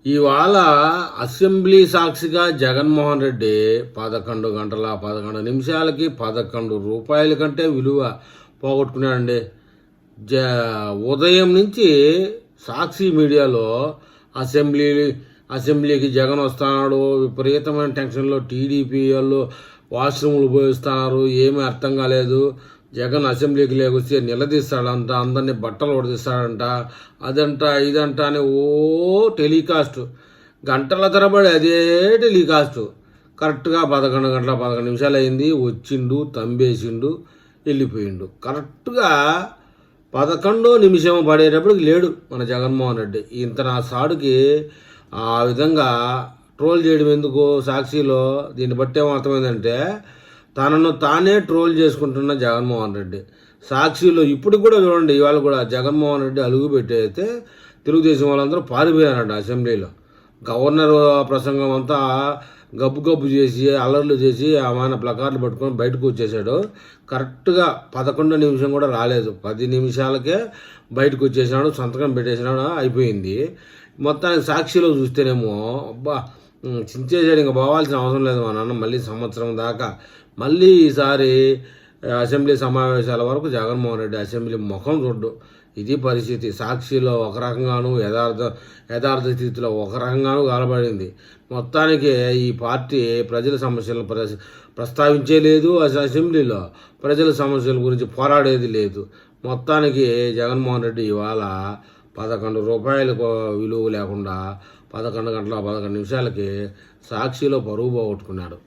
ఇవాళ అసెంబ్లీ సాక్షిగా జగన్మోహన్ రెడ్డి 11 గంటల 11 నిమిషాలకి 11 రూపాయల కంటే విలువ పోగొట్టుకున్నాడండి. ఉదయం నుంచి సాక్షి మీడియాలో అసెంబ్లీకి జగన్ వస్తున్నాడు, విపరీతమైన టెన్షన్లో టీడీపీ వాళ్ళు వాష్రూమ్లు పోయిస్తున్నారు, ఏమీ అర్థం కాలేదు. జగన్ అసెంబ్లీకి లేకొస్తే నిలదీస్తాడంట, అందరినీ బట్టలు ఉడదీస్తాడంట, అదంట ఇదంట అని టెలికాస్ట్ గంటల తరబడి అదే టెలికాస్ట్. కరెక్ట్గా 11 గంటల 11 నిమిషాలు అయింది. వచ్చిండు, తంబేసిండు, వెళ్ళిపోయిండు. కరెక్ట్గా 11 నిమిషం పడేటప్పటికి లేడు మన జగన్మోహన్ రెడ్డి. ఇంత నా సాడుకి ఆ విధంగా ట్రోల్ చేయడం ఎందుకు? సాక్షిలో దీన్ని బట్టి ఏమర్థమైందంటే తనను తానే ట్రోల్ చేసుకుంటున్న జగన్మోహన్ రెడ్డి. సాక్షిలో ఇప్పుడు కూడా చూడండి, ఇవాళ కూడా జగన్మోహన్ రెడ్డి అలుగు పెట్టయితే తెలుగుదేశం వాళ్ళందరూ పారిపోయారంట. అసెంబ్లీలో గవర్నర్ ప్రసంగం అంతా గబ్బు చేసి అల్లర్లు చేసి ఆయన ప్లకార్లు పట్టుకొని బయటకు వచ్చేసాడు. కరెక్ట్గా 11 నిమిషం కూడా రాలేదు, 10 నిమిషాలకే బయటకు వచ్చేసినాడు, సంతకం పెట్టేసినాడు, అయిపోయింది. మొత్తానికి సాక్షిలో చూస్తేనేమో అబ్బా చించేసాడు, ఇంకా పోవాల్సిన అవసరం లేదు మా నాన్న. మళ్ళీ సంవత్సరం దాకా మళ్ళీ ఈసారి అసెంబ్లీ సమావేశాల వరకు జగన్మోహన్ రెడ్డి అసెంబ్లీ ముఖం చూడ్డు. ఇది పరిస్థితి. సాక్షిలో ఒక రకంగాను యథార్థ స్థితిలో ఒక రకంగాను గాలబడింది. మొత్తానికి ఈ పార్టీ ప్రజల సమస్యలను ప్రస్తావించే లేదు, అసెంబ్లీలో ప్రజల సమస్యల గురించి పోరాడేది లేదు. మొత్తానికి జగన్మోహన్ రెడ్డి ఇవాళ 11 రూపాయలకు విలువ లేకుండా 11 గంటల 11 నిమిషాలకి సాక్షిలో పరువు పోగొట్టుకున్నాడు.